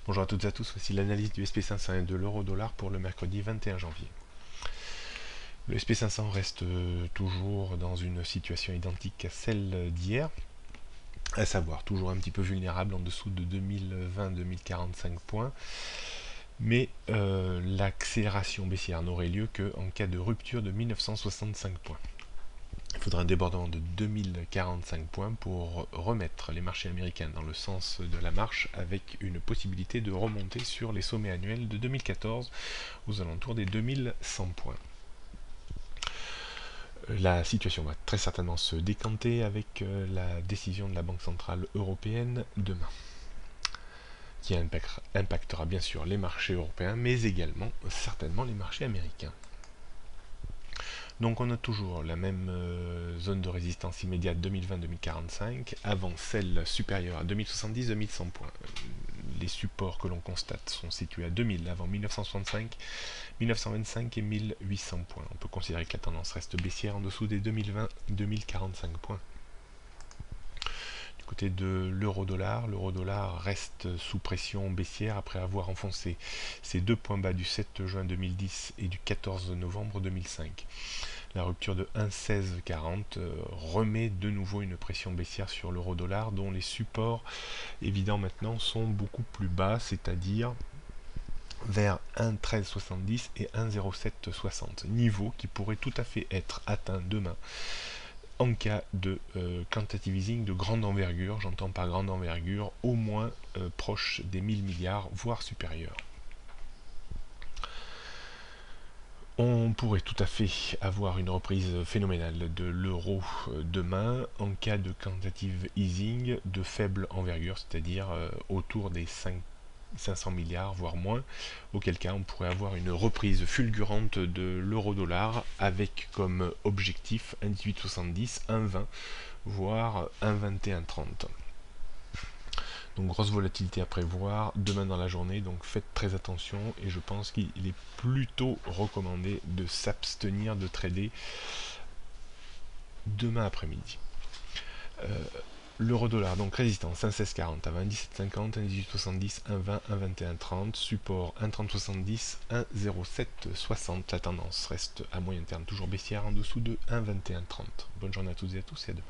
Bonjour à toutes et à tous, voici l'analyse du SP500 et de l'euro-dollar pour le mercredi 21 janvier. Le SP500 reste toujours dans une situation identique à celle d'hier, à savoir toujours un petit peu vulnérable en dessous de 2020-2045 points, mais l'accélération baissière n'aurait lieu qu'en cas de rupture de 1965 points. Il faudra un débordement de 2045 points pour remettre les marchés américains dans le sens de la marche, avec une possibilité de remonter sur les sommets annuels de 2014 aux alentours des 2100 points. La situation va très certainement se décanter avec la décision de la Banque Centrale Européenne demain, qui impactera bien sûr les marchés européens, mais également certainement les marchés américains. Donc on a toujours la même zone de résistance immédiate 2020-2045, avant celle supérieure à 2070-2100 points. Les supports que l'on constate sont situés à 2000 avant 1965, 1925 et 1800 points. On peut considérer que la tendance reste baissière en dessous des 2020-2045 points. Du côté de l'euro-dollar reste sous pression baissière après avoir enfoncé ses deux points bas du 7 juin 2010 et du 14 novembre 2005. La rupture de 1,1640 remet de nouveau une pression baissière sur l'euro-dollar, dont les supports évidents maintenant sont beaucoup plus bas, c'est-à-dire vers 1,1370 et 1,0760, niveau qui pourrait tout à fait être atteint demain en cas de quantitative easing de grande envergure. J'entends par grande envergure au moins proche des 1000 milliards, voire supérieur. On pourrait tout à fait avoir une reprise phénoménale de l'euro demain en cas de quantitative easing de faible envergure, c'est-à-dire autour des 500 milliards, voire moins, auquel cas on pourrait avoir une reprise fulgurante de l'euro-dollar avec comme objectif 1,1870, 1,20, voire 1,2130. Donc grosse volatilité à prévoir demain dans la journée, donc faites très attention, et je pense qu'il est plutôt recommandé de s'abstenir de trader demain après-midi. L'euro-dollar, donc résistance 1,1640 à 1,1750, 1,1870, 1,20, 1,2130, support 1,3070, 1,0760. La tendance reste à moyen terme toujours baissière en dessous de 1,2130. Bonne journée à toutes et à tous et à demain.